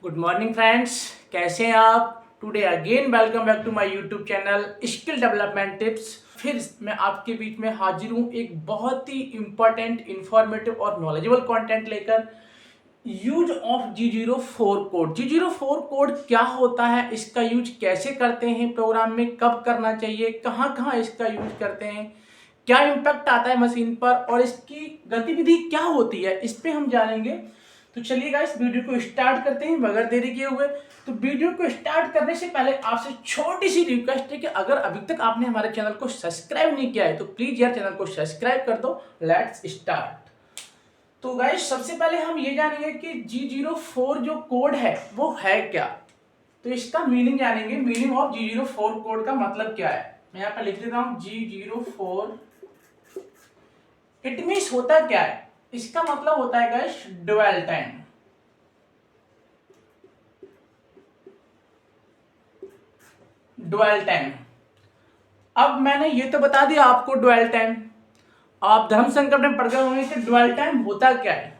Good morning friends, कैसे हैं आप। Today again welcome back to my YouTube channel skill development tips. फिर मैं आपके बीच में हाजिर हूँ एक बहुत ही इंपॉर्टेंट, इंफॉर्मेटिव और नॉलेजेबल कंटेंट लेकर। Use of G04 code. G04 code क्या होता है, इसका यूज कैसे करते हैं, प्रोग्राम में कब करना चाहिए, कहाँ कहाँ इसका यूज करते हैं, क्या इम्पैक्ट आता है मशीन पर और इसकी गतिविधि क्या होती है, इस पे हम जानेंगे। तो चलिए गाइस, वीडियो को स्टार्ट करते हैं बगैर देरी किए हुए। तो वीडियो को स्टार्ट करने से पहले आपसे छोटी सी रिक्वेस्ट है कि अगर अभी तक आपने हमारे चैनल को सब्सक्राइब नहीं किया है तो प्लीज यार चैनल को सब्सक्राइब कर दो। Let's start. तो गाइस, सबसे पहले हम ये जानेंगे कि G04 जो कोड है वो है क्या। तो इसका मीनिंग जानेंगे। मीनिंग ऑफ G04 कोड का मतलब क्या है, मैं यहाँ पर लिख देता हूँ G04। इट मीन्स होता क्या है, इसका मतलब होता है guys dwell time. Dwell time. अब मैंने ये तो बता दिया आपको ड्वेल टाइम। आप धर्म संकट में पड़ गए होंगे कि ड्वेल टाइम होता क्या है।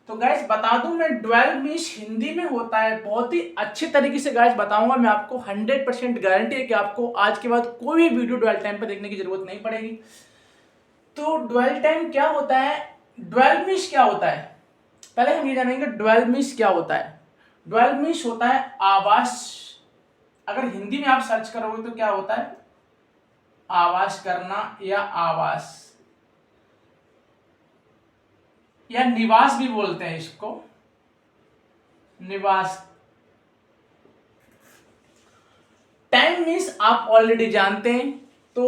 तो गाइस बता दूं मैं, ड्वेल मीन्स हिंदी में होता है, बहुत ही अच्छे तरीके से गाइस बताऊंगा मैं आपको। 100% गारंटी है कि आपको आज के बाद कोई भी वीडियो ड्वेल टाइम पर देखने की जरूरत नहीं पड़ेगी। तो ड्वेल टाइम क्या होता है, ड्वेल मीन्स क्या होता है, पहले हम ये जानेंगे ड्वेल मीन्स क्या होता है। ड्वेल मीन्स होता है आवास। अगर हिंदी में आप सर्च करोगे तो क्या होता है, आवास करना या आवास या निवास भी बोलते हैं इसको, निवास। टाइम मीन्स आप ऑलरेडी जानते हैं। तो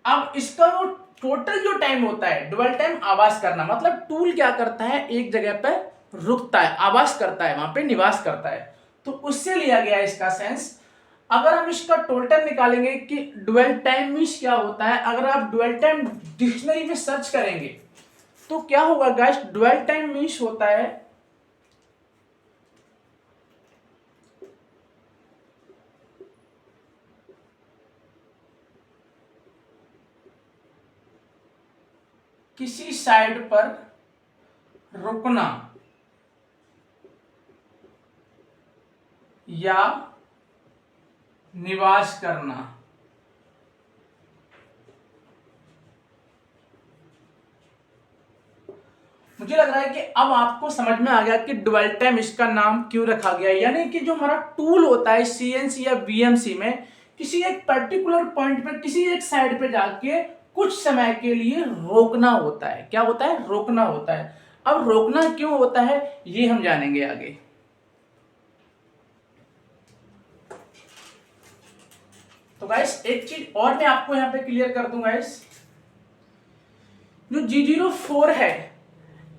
अब इसका वो टोटल जो टाइम होता है, डबल टाइम आवास करना मतलब टूल क्या करता है, एक जगह पर रुकता है, आवास करता है, वहां पे निवास करता है। तो उससे लिया गया इसका सेंस। अगर हम इसका टोटल निकालेंगे कि ड्वेल टाइम मीन्स क्या होता है, अगर आप ड्वेल टाइम डिक्शनरी में सर्च करेंगे तो क्या होगा गाइस, ड्वेल टाइम मीन्स होता है किसी साइड पर रुकना या निवास करना। मुझे लग रहा है कि अब आपको समझ में आ गया कि ड्वेल टाइम इसका नाम क्यों रखा गया। यानी कि जो हमारा टूल होता है सीएनसी या बीएमसी में, किसी एक पर्टिकुलर पॉइंट पे, किसी एक साइड पे जाके कुछ समय के लिए रोकना होता है। क्या होता है, रोकना होता है। अब रोकना क्यों होता है ये हम जानेंगे आगे। तो गाइस एक चीज और मैं आपको यहां पे क्लियर कर दूं गाइस, जो G04 है,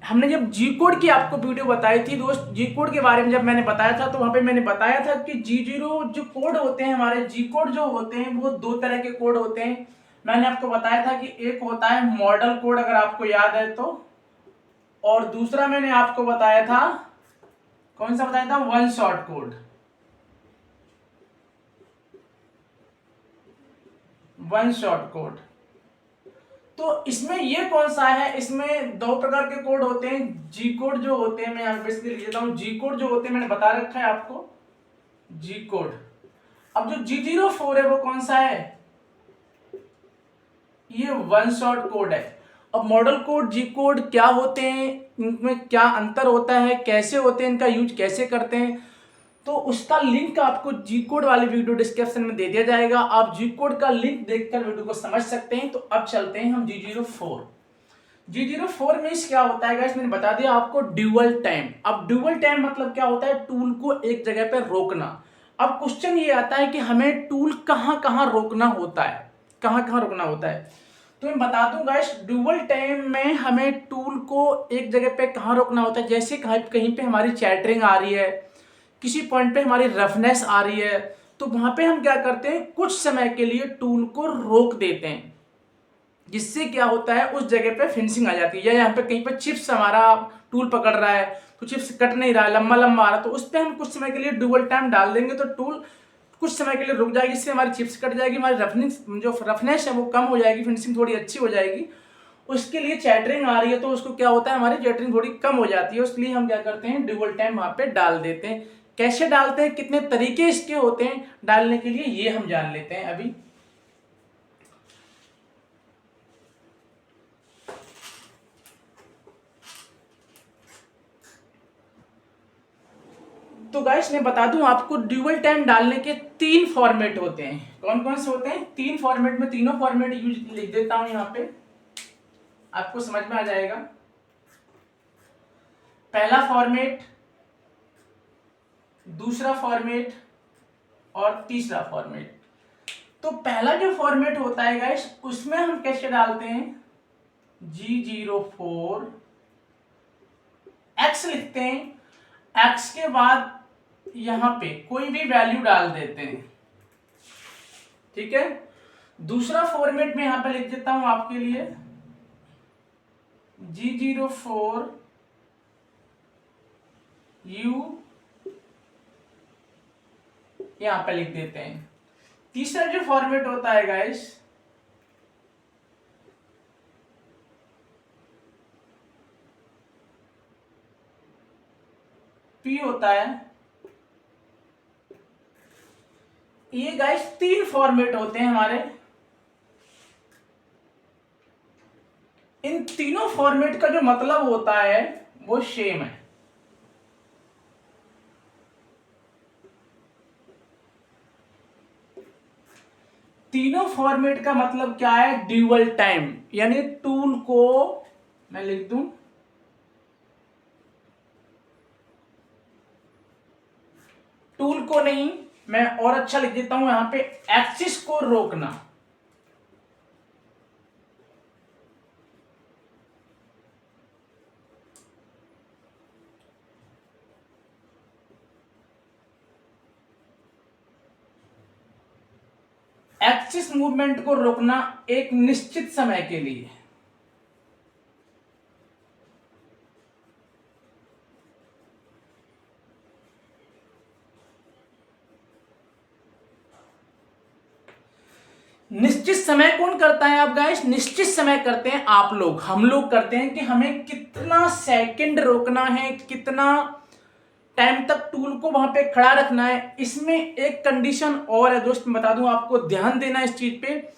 हमने जब जी कोड की आपको वीडियो बताई थी दोस्त, जी कोड के बारे में जब मैंने बताया था तो वहां पे मैंने बताया था कि G0 जो कोड होते हैं, हमारे जी कोड जो होते हैं वो दो तरह के कोड होते हैं। मैंने आपको बताया था कि एक होता है मॉडल कोड, अगर आपको याद है तो, और दूसरा मैंने आपको बताया था, कौन सा बताया था, one shot code. One shot code. तो इसमें ये कौन सा है, इसमें दो प्रकार के कोड होते हैं। जी कोड जो होते हैं, मैं यहाँ बेसिकली लिख देता हूँ, जी कोड जो होते हैं मैंने बता रखा है आपको, जी कोड। अब जो G04 है वो कौन सा है, ये वन शॉट कोड है। अब मॉडल कोड, जी कोड क्या होते हैं, इनमें क्या अंतर होता है, कैसे होते हैं, इनका यूज कैसे करते हैं, तो उसका लिंक आपको जी कोड वाली वीडियो डिस्क्रिप्शन में दे दिया जाएगा। आप जी कोड का लिंक देखकर वीडियो को समझ सकते हैं। तो अब चलते हैं हम G04। G04 मीन्स क्या होता है गाइस, मैंने बता दिया आपको, ड्यूअल टाइम। अब ड्यूअल टाइम मतलब क्या होता है, टूल को एक जगह पर रोकना। अब क्वेश्चन ये आता है कि हमें टूल कहां कहां रोकना होता है, कहां कहां रोकना होता है। तो मैं बता दूं गाइस, ड्यूअल टाइम में हमें टूल को एक जगह पे कहां रोकना होता है, जैसे कहीं पे हमारी चैटरिंग आ रही है, किसी पॉइंट पे हमारी रफनेस आ रही है, तो वहां पे हम क्या करते हैं, कुछ समय के लिए टूल को रोक देते हैं। जिससे क्या होता है, उस जगह पे फिनिशिंग आ जाती है। या यहाँ पे कहीं पे चिप्स हमारा टूल पकड़ रहा है तो चिप्स कट नहीं रहा है, लंबा लंबा आ रहा है, तो उस पर हम कुछ समय के लिए डुअल टाइम डाल देंगे तो टूल कुछ समय के लिए रुक जाएगी, इससे हमारी चिप्स कट जाएगी, हमारी रफनेस जो रफनेस है वो कम हो जाएगी, फिनिशिंग थोड़ी अच्छी हो जाएगी। उसके लिए चैटरिंग आ रही है तो उसको क्या होता है, हमारी चैटरिंग थोड़ी कम हो जाती है, इसलिए हम क्या करते हैं ड्यूअल टाइम वहां पे डाल देते हैं। कैसे डालते हैं, कितने तरीके इसके होते हैं डालने के लिए, ये हम जान लेते हैं अभी। तो गाइस मैं बता दूं आपको, ड्यूअल टाइम डालने के 3 फॉर्मेट होते हैं। कौन कौन से होते हैं? 3 फॉर्मेट में, तीनों फॉर्मेट यूज लिख देता हूं यहां पे, आपको समझ में आ जाएगा। पहला फॉर्मेट, दूसरा फॉर्मेट और तीसरा फॉर्मेट। तो पहला जो फॉर्मेट होता है गाइस, उसमें हम कैसे डालते हैं, G04 x लिखते हैं, x के बाद यहां पे कोई भी वैल्यू डाल देते हैं, ठीक है। दूसरा फॉर्मेट में यहां पे लिख देता हूं आपके लिए, G04 U यहां पे लिख देते हैं। तीसरा जो फॉर्मेट होता है गाइस, P होता है। ये गाइस 3 फॉर्मेट होते हैं हमारे। इन तीनों फॉर्मेट का जो मतलब होता है वो सेम है। तीनों फॉर्मेट का मतलब क्या है, ड्यूअल टाइम, यानी टूल को मैं लिख दूं, टूल को नहीं, मैं और अच्छा लिख देता हूं यहां पे, एक्सिस को रोकना। एक्सिस मूवमेंट को रोकना एक निश्चित समय के लिए। निश्चित समय कौन करता है आप गाइस, निश्चित समय करते हैं आप लोग, हम लोग करते हैं कि हमें कितना सेकंड रोकना है, कितना टाइम तक टूल को वहां पे खड़ा रखना है। इसमें एक कंडीशन और है दोस्त, बता दूं आपको, ध्यान देना इस चीज पे।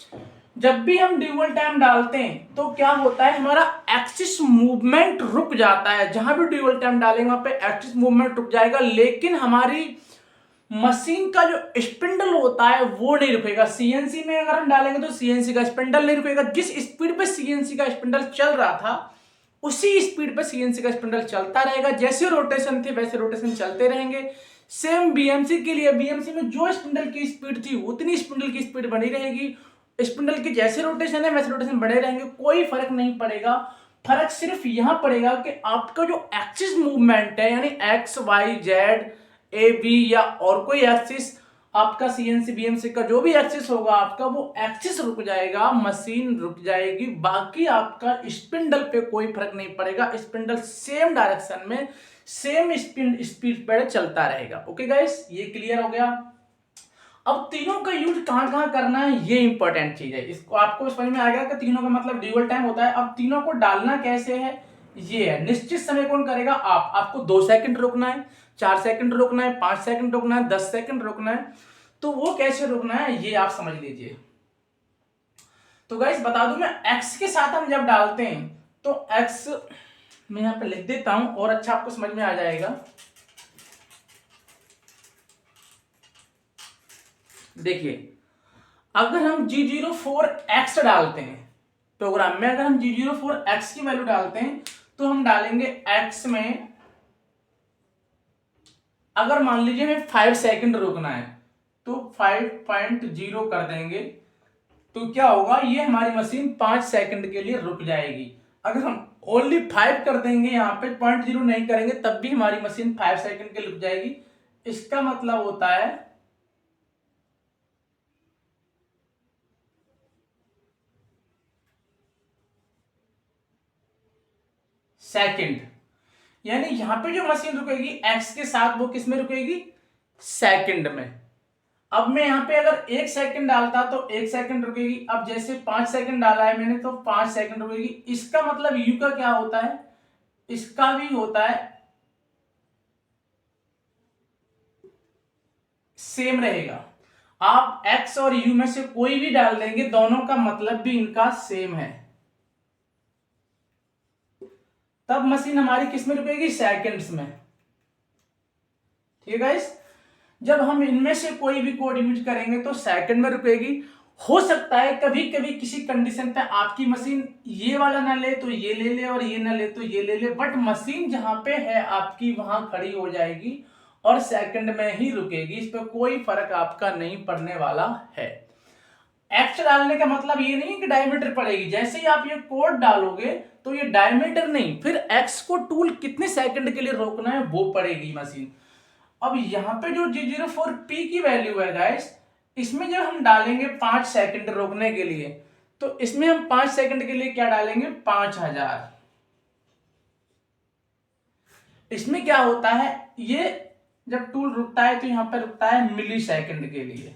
जब भी हम ड्यूअल टाइम डालते हैं तो क्या होता है, हमारा एक्सिस मूवमेंट रुक जाता है। जहां भी ड्यूअल टाइम डालेंगे वहां पे एक्सिस मूवमेंट रुक जाएगा, लेकिन हमारी मशीन का जो स्पिंडल होता है वो नहीं रुकेगा। सीएनसी में अगर हम डालेंगे तो सीएनसी का स्पिंडल नहीं रुकेगा। जिस स्पीड पे सीएनसी का स्पिंडल चल रहा था उसी स्पीड पे सीएनसी का स्पिंडल चलता रहेगा। जैसे रोटेशन थे वैसे रोटेशन चलते रहेंगे। सेम बीएमसी के लिए, बीएमसी में जो स्पिंडल की स्पीड थी उतनी स्पिंडल की स्पीड बनी रहेगी। स्पिंडल की जैसे रोटेशन है वैसे रोटेशन बने रहेंगे, कोई फर्क नहीं पड़ेगा। फर्क सिर्फ यहां पड़ेगा कि आपका जो एक्सिस मूवमेंट है, यानी X Y Z A B या और कोई एक्सिस, आपका सीएनसी बीएमसी का जो भी एक्सिस होगा आपका, वो एक्सिस रुक जाएगा, मशीन रुक जाएगी। बाकी आपका स्पिंडल पे कोई फर्क नहीं पड़ेगा। स्पिंडल सेम डायरेक्शन में सेम स्पीड पे चलता रहेगा। ओके गाइस, ये क्लियर हो गया। अब तीनों का यूज कहां कहां करना है, ये इंपॉर्टेंट चीज है। इसको आपको समझ में आ गया कि तीनों का मतलब ड्यूअल टाइम होता है। अब तीनों को डालना कैसे है, ये है। निश्चित समय कौन करेगा, आपको 2 सेकंड रोकना है, 4 सेकंड रोकना है, 5 सेकंड रोकना है, 10 सेकंड रोकना है। तो वो कैसे रोकना है ये आप समझ लीजिए। तो गाइस बता दूं मैं, एक्स के साथ हम जब डालते हैं तो एक्स मैं यहां पे लिख देता हूं और अच्छा आपको समझ में आ जाएगा। देखिए, अगर हम G04X डालते हैं प्रोग्राम में, अगर हम G04X की वैल्यू डालते हैं तो हम डालेंगे X में, अगर मान लीजिए हमें 5 सेकंड रुकना है तो 5.0 कर देंगे, तो क्या होगा, ये हमारी मशीन 5 सेकंड के लिए रुक जाएगी। अगर हम ओनली 5 कर देंगे, यहां पे 0.0 नहीं करेंगे, तब भी हमारी मशीन 5 सेकंड के लिए रुक जाएगी। इसका मतलब होता है सेकंड, यानी यहां पे जो मशीन रुकेगी एक्स के साथ वो किस में रुकेगी, सेकंड में। अब मैं यहाँ पे अगर 1 सेकंड डालता तो 1 सेकंड रुकेगी। अब जैसे 5 सेकंड डाला है मैंने तो 5 सेकंड रुकेगी। इसका मतलब यू का क्या होता है, इसका भी होता है सेम रहेगा। आप x और u में से कोई भी डाल देंगे, दोनों का मतलब भी इनका सेम है। तब मशीन हमारी किस में रुकेगी, सेकंड्स में। ठीक है गाइस, जब हम इनमें से कोई भी कोड यूज करेंगे तो सेकंड में रुकेगी। हो सकता है कभी कभी किसी कंडीशन पे आपकी मशीन ये वाला ना ले तो ये ले ले, और ये ना ले तो ये ले ले, बट मशीन जहां पे है आपकी वहां खड़ी हो जाएगी और सेकंड में ही रुकेगी। इस पर कोई फर्क आपका नहीं पड़ने वाला है। एक्स डालने का मतलब ये नहीं कि डायमीटर पड़ेगी। जैसे ही आप ये कोड डालोगे तो ये डायमीटर नहीं, फिर एक्स को टूल कितने सेकंड के लिए रोकना है वो पड़ेगी मशीन। अब यहाँ पे जो G04P की वैल्यू है गाइस, इसमें जब हम डालेंगे 5 सेकंड रोकने के लिए, तो इसमें हम 5 सेकंड के लिए क्या डालेंगे, 5000। इसमें क्या होता है, ये जब टूल रुकता है तो यहां पर रुकता है मिली सेकंड के लिए।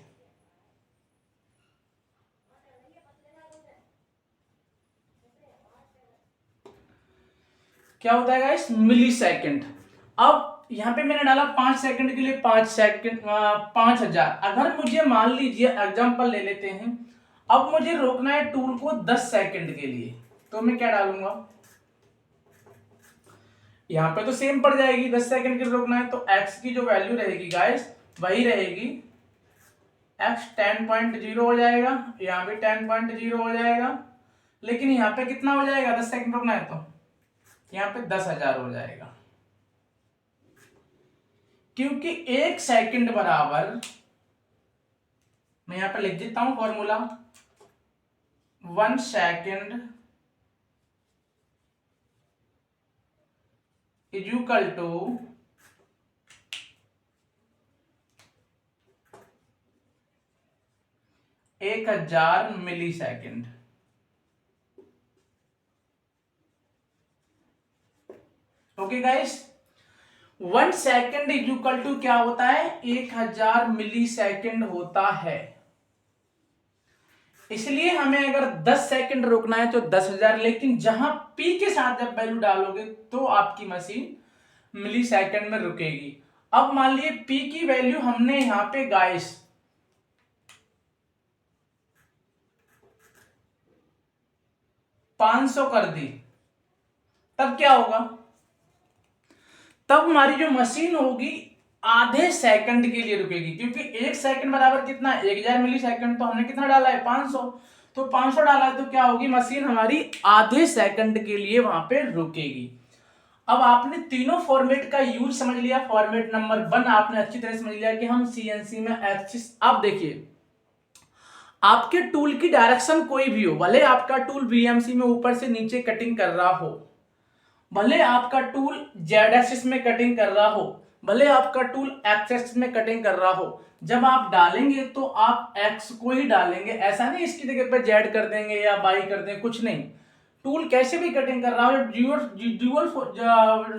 क्या होता है गाइस, मिली सेकंड। अब यहां पे मैंने डाला 5 सेकंड के लिए 5000। अगर मुझे मान लीजिए एग्जांपल ले लेते हैं, अब मुझे रोकना है टूल को 10 सेकंड के लिए, तो मैं क्या डालूंगा, यहां पे तो सेम पड़ जाएगी। 10 सेकंड के लिए रोकना है तो x की जो वैल्यू रहेगी गाइस वही रहेगी। x 10.0 हो जाएगा, यहां भी 10.0 हो जाएगा, लेकिन यहां पे कितना हो जाएगा, 10 सेकंड रोकना है तो यहां पे 10,000 हो जाएगा। क्योंकि 1 सेकंड बराबर, मैं यहां पर लिख देता हूं formula, 1 second is equal to 1000 millisecond. Okay guys, 1 second is equal to क्या होता है, 1000 मिली सेकंड होता है। इसलिए हमें अगर 10 सेकंड रोकना है तो 10,000, लेकिन जहां P के साथ जब वैल्यू डालोगे तो आपकी मशीन मिली सेकंड में रुकेगी। अब मान लीजिए P की वैल्यू हमने यहां पे गाइस 500 कर दी, तब क्या होगा, तब हमारी जो मशीन होगी आधे सेकंड के लिए रुकेगी। क्योंकि 1 सेकंड बराबर कितना है, 1000 मिली सेकंड, तो हमने कितना डाला है, 500। तो 500 डाला है तो क्या होगी, मशीन हमारी आधे सेकंड के लिए वहां पे रुकेगी। अब आपने तीनों फॉर्मेट का यूज समझ लिया। फॉर्मेट नंबर 1 आपने अच्छी तरह समझ लिया कि हम सीएनसी में एक्सिस। अब देखिए, आपके टूल की डायरेक्शन कोई भी हो, भले आपका टूल वीएमसी में ऊपर से नीचे कटिंग कर रहा हो, भले आपका टूल जेड एक्सिस में कटिंग कर रहा हो, भले आपका टूल एक्स एक्सिस में कटिंग कर रहा हो, जब आप डालेंगे तो आप एक्स को ही डालेंगे। ऐसा नहीं इसकी जगह पे जेड कर देंगे या वाई कर देंगे, कुछ नहीं। टूल कैसे भी कटिंग कर रहा हो,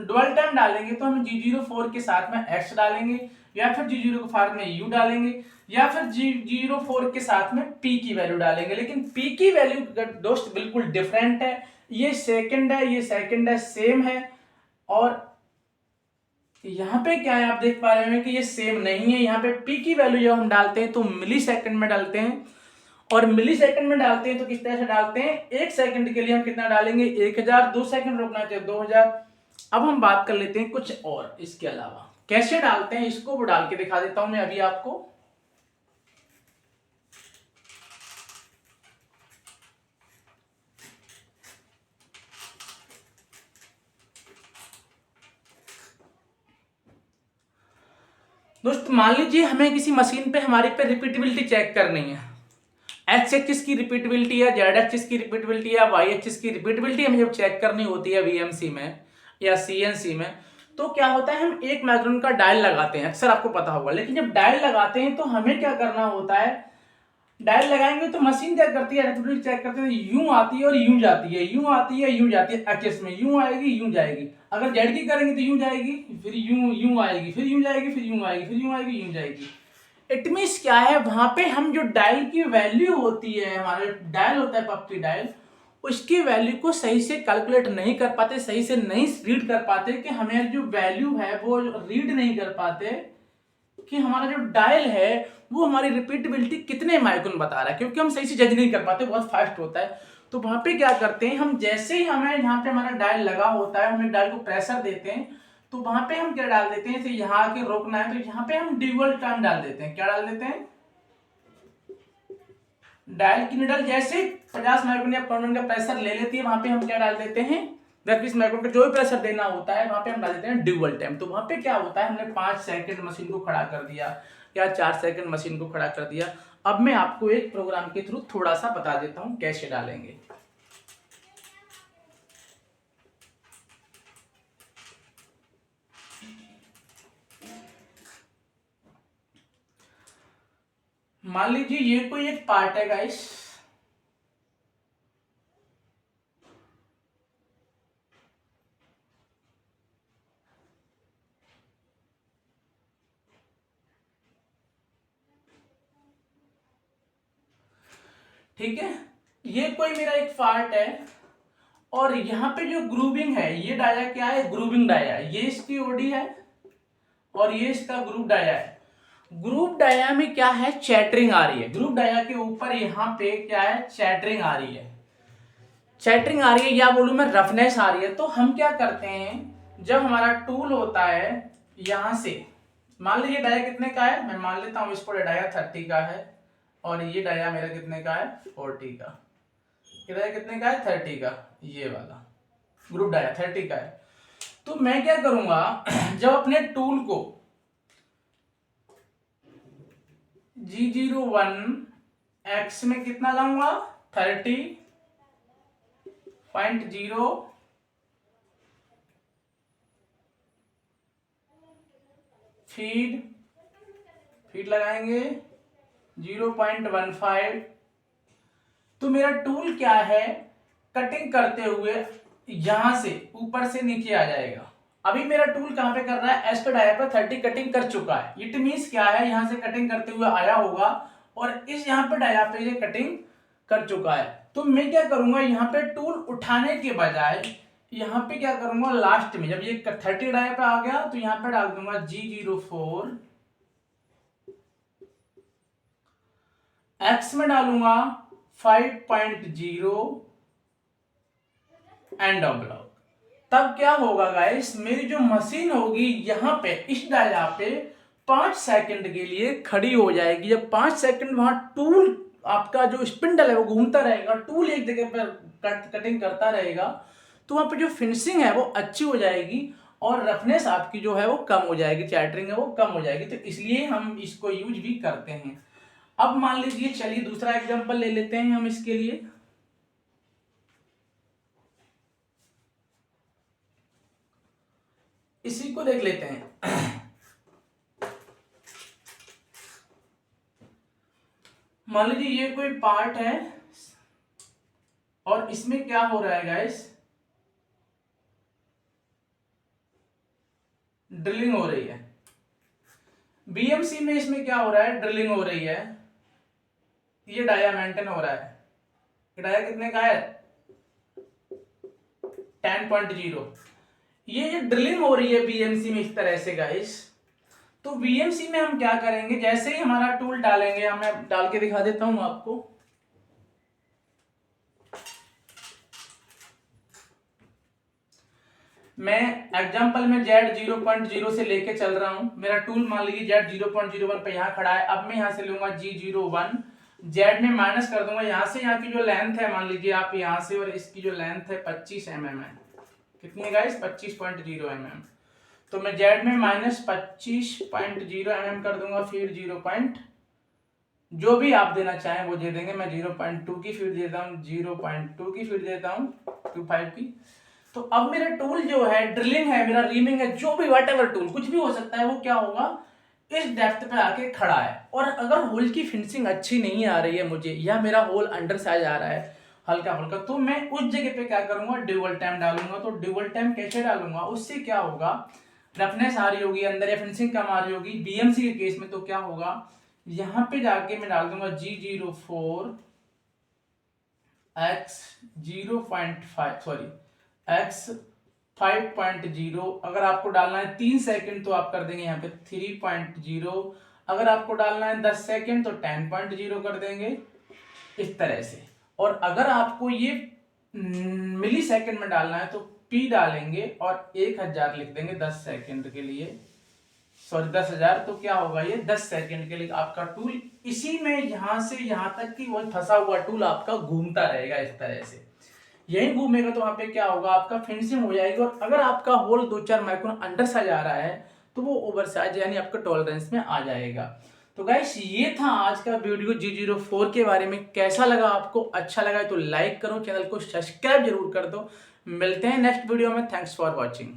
डुअल टाइम डालेंगे तो हम G04 के साथ में एक्स डालेंगे, या फिर G04 में यू डालेंगे, या फिर G04 के साथ में P की वैल्यू डालेंगे। लेकिन P की वैल्यू दोस्त बिल्कुल डिफरेंट है। ये सेकंड है, ये सेकंड है, सेम है। और यहां पे क्या है, आप देख पा रहे हैं कि ये सेम नहीं है। यहाँ पे P की वैल्यू जब हम डालते हैं तो मिली सेकंड में डालते हैं, और मिली सेकंड में डालते हैं तो किस तरह से डालते हैं, 1 सेकंड के लिए हम कितना डालेंगे, 1000। 2 सेकंड रोकना चाहिए 2000। अब हम बात कर लेते हैं कुछ और इसके अलावा कैसे डालते हैं, इसको वो डाल के दिखा देता हूं मैं अभी आपको। दोस्त मान लीजिए हमें किसी मशीन पे हमारी पे रिपीटेबिलिटी चेक करनी है। एक्स एक्सिस की रिपीटेबिलिटी है, जेड एक्सिस की रिपीटेबिलिटी है, वाई एक्सिस की रिपीटेबिलिटी हमें जब चेक करनी होती है वीएमसी में या सीएनसी में, तो क्या होता है, हम एक माइक्रोन का डायल लगाते हैं, अक्सर आपको पता होगा। लेकिन जब डायल लगाते हैं तो हमें क्या करना होता है, डायल लगाएंगे तो मशीन क्या करती है, रिपीटेबिलिटी चेक करते हैं, यूं आती है और यूं जाती है, यूं आती है यूं जाती है। एक्सिस में यूं आएगी यूं जाएगी। अगर जेड की करेंगे तो यूं जाएगी, फिर यूं यूं आएगी, फिर यूं जाएगी, फिर यूं आएगी, फिर यूं आएगी, यूं जाएगी। इट मीन्स क्या है, वहां पे हम जो डायल की वैल्यू होती है, हमारे डायल होता है पप्पी डायल, उसकी वैल्यू को सही से कैलकुलेट नहीं कर पाते, सही से नहीं रीड कर पाते, कि हमें जो वैल्यू है वो रीड नहीं कर पाते कि हमारा जो डायल है वो हमारी रिपीटेबिलिटी कितने माइक्रोन बता रहा है, क्योंकि हम सही से जज नहीं कर पाते, बहुत फास्ट होता है। तो वहां पे क्या करते हैं हम, जैसे ही हमें यहाँ पे हमारा डायल लगा होता है, हमें डायल को प्रेशर देते हैं, तो वहां पे हम क्या डाल देते हैं, जैसे यहाँ आके रोकना है तो यहाँ पे हम ड्यूअल टाइम डाल देते हैं। क्या डाल देते हैं, डायल की निडल जैसे 50 माइक्रोन या पर मिनट का प्रेशर ले लेती है, वहां पे हम क्या डाल देते हैं, 10-20 माइक्रोन का जो भी प्रेशर देना होता है वहां पे हम डाल देते हैं ड्यूअल टाइम। तो वहां पे क्या होता है, हमने 5 सेकंड मशीन को खड़ा कर दिया या 4 सेकंड मशीन को खड़ा कर दिया। अब मैं आपको एक प्रोग्राम के थ्रू थोड़ा सा बता देता हूं कैसे डालेंगे। मान लीजिए ये कोई एक पार्ट है गाइस, ठीक है, ये कोई मेरा एक पार्ट है, और यहाँ पे जो ग्रूविंग है, ये डाया क्या है, ग्रूविंग डाया, ये इसकी ओडी है और ये इसका ग्रुप डाया है। ग्रुप डाया में क्या है, चैटरिंग आ रही है, ग्रुप डाया के ऊपर यहाँ पे क्या है, चैटरिंग आ रही है, चैटरिंग आ रही है या बोलूं मैं रफनेस आ रही है। तो हम क्या करते हैं, जब हमारा टूल होता है यहां से, मान लीजिए डाया कितने का है, मैं मान लेता हूं इसको, डाया 30 का है और ये डाया मेरा कितने का है, 40 का। ये डाया कितने का है, 30 का, ये वाला ग्रुप डाया 30 का है। तो मैं क्या करूंगा, जब अपने टूल को G01 x में कितना लाऊंगा, 30.0 फीड लगाएंगे 0.15। तो मेरा टूल क्या है, कटिंग करते हुए यहां से ऊपर से नीचे आ जाएगा। अभी मेरा टूल कहां पे कर रहा है, एस पे डाया पर 30 कटिंग कर चुका है। इट मींस क्या है, यहां से कटिंग करते हुए आया होगा और इस यहां पे डाया पे ये कटिंग कर चुका है। तो मैं क्या करूंगा, यहाँ पे टूल उठाने के बजाय यहाँ पे क्या करूंगा, लास्ट में जब ये 30 डाया पे आ गया तो यहाँ पे डाल दूंगा G04, x में डालूंगा 5.0 एंड ब्लॉक। तब क्या होगा गाइस, मेरी जो मशीन होगी यहाँ पे इस डाया पे 5 सेकंड के लिए खड़ी हो जाएगी। जब 5 सेकंड वहां टूल आपका जो स्पिंडल है वो घूमता रहेगा, टूल एक जगह पर कटिंग करता रहेगा, तो वहां पे जो फिनिशिंग है वो अच्छी हो जाएगी और रफनेस आपकी जो है वो कम हो जाएगी, चैटरिंग है वो कम हो जाएगी। तो इसलिए हम इसको यूज भी करते हैं। अब मान लीजिए, चलिए दूसरा एग्जांपल ले लेते हैं हम इसके लिए। इसी को देख लेते हैं। मान लीजिए ये कोई पार्ट है और इसमें क्या हो रहा है गाइस, ड्रिलिंग हो रही है। बीएमसी में इसमें क्या हो रहा है, ड्रिलिंग हो रही है। ये डाया मेंटेन हो रहा है। ये डाया कितने का है, 10.0। ये जो ड्रिलिंग हो रही है बीएमसी में इस तरह से गाइस, तो बीएमसी में हम क्या करेंगे, जैसे ही हमारा टूल डालेंगे, मैं डाल के दिखा देता हूं आपको। मैं एग्जांपल में Z0.0 से लेके चल रहा हूं। मेरा टूल मान लीजिए Z0.01 पे यहां खड़ा है। अब मैं यहां से लूंगा G01, Z में माइनस कर दूंगा यहां से। यहां की जो लेंथ है मान लीजिए आप यहां से, और इसकी जो लेंथ है 25 mm है। कितनी है गाइस, 25.0 mm। तो मैं Z में माइनस 25.0 mm कर दूंगा, फिर 0. जो भी आप देना चाहें वो दे देंगे। मैं 0.2 की फीड देता हूँ, 0.2 की फीड देता हूँ, 25 की। तो अब मेरा टूल जो है, ड्रिलिंग है, मेरा रीमिंग है, जो भी व्हाटएवर टूल, कुछ भी हो सकता है, वो क्या होगा, इस डेप्थ पे आके खड़ा है। और अगर होल की फिनिशिंग अच्छी नहीं आ रही है मुझे, या मेरा होल अंडर साइज आ रहा है हल्का फुल्का, तो मैं उस जगह पे क्या करूंगा, ड्यूअल टाइम डालूंगा। तो ड्यूअल टाइम कैसे डालूंगा, उससे क्या होगा, रफनेस आ रही होगी अंदर या फिनिशिंग कम आ रही होगी। बीएमसी के केस में तो क्या होगा, यहाँ पे जाके मैं डाल दूंगा G04 x 0.5 सॉरी x 5.0। अगर आपको डालना है 3 सेकंड तो आप कर देंगे यहाँ पे 3.0। अगर आपको डालना है 10 सेकंड तो 10.0 कर देंगे इस तरह से। और अगर आपको ये मिली सेकंड में डालना है तो P डालेंगे और 1000 लिख देंगे 10 सेकंड के लिए, सॉरी 10,000। तो क्या होगा ये 10 सेकंड के लिए आपका टूल इसी में यहां से यहां तक कि वो फंसा हुआ टूल आपका घूमता रहेगा इस तरह से। यही घूमेगा तो वहां पे क्या होगा आपका फिनिशिंग हो जाएगी। और अगर आपका होल 2-4 माइक्रोन अंडर सा जा रहा है तो वो ओवर साइज यानी आपका टॉलरेंस में आ जाएगा। तो गाइस ये था आज का वीडियो G04 के बारे में। कैसा लगा आपको? अच्छा लगा तो लाइक करो, चैनल को सब्सक्राइब जरूर कर दो। मिलते हैं नेक्स्ट वीडियो में। Thanks for watching.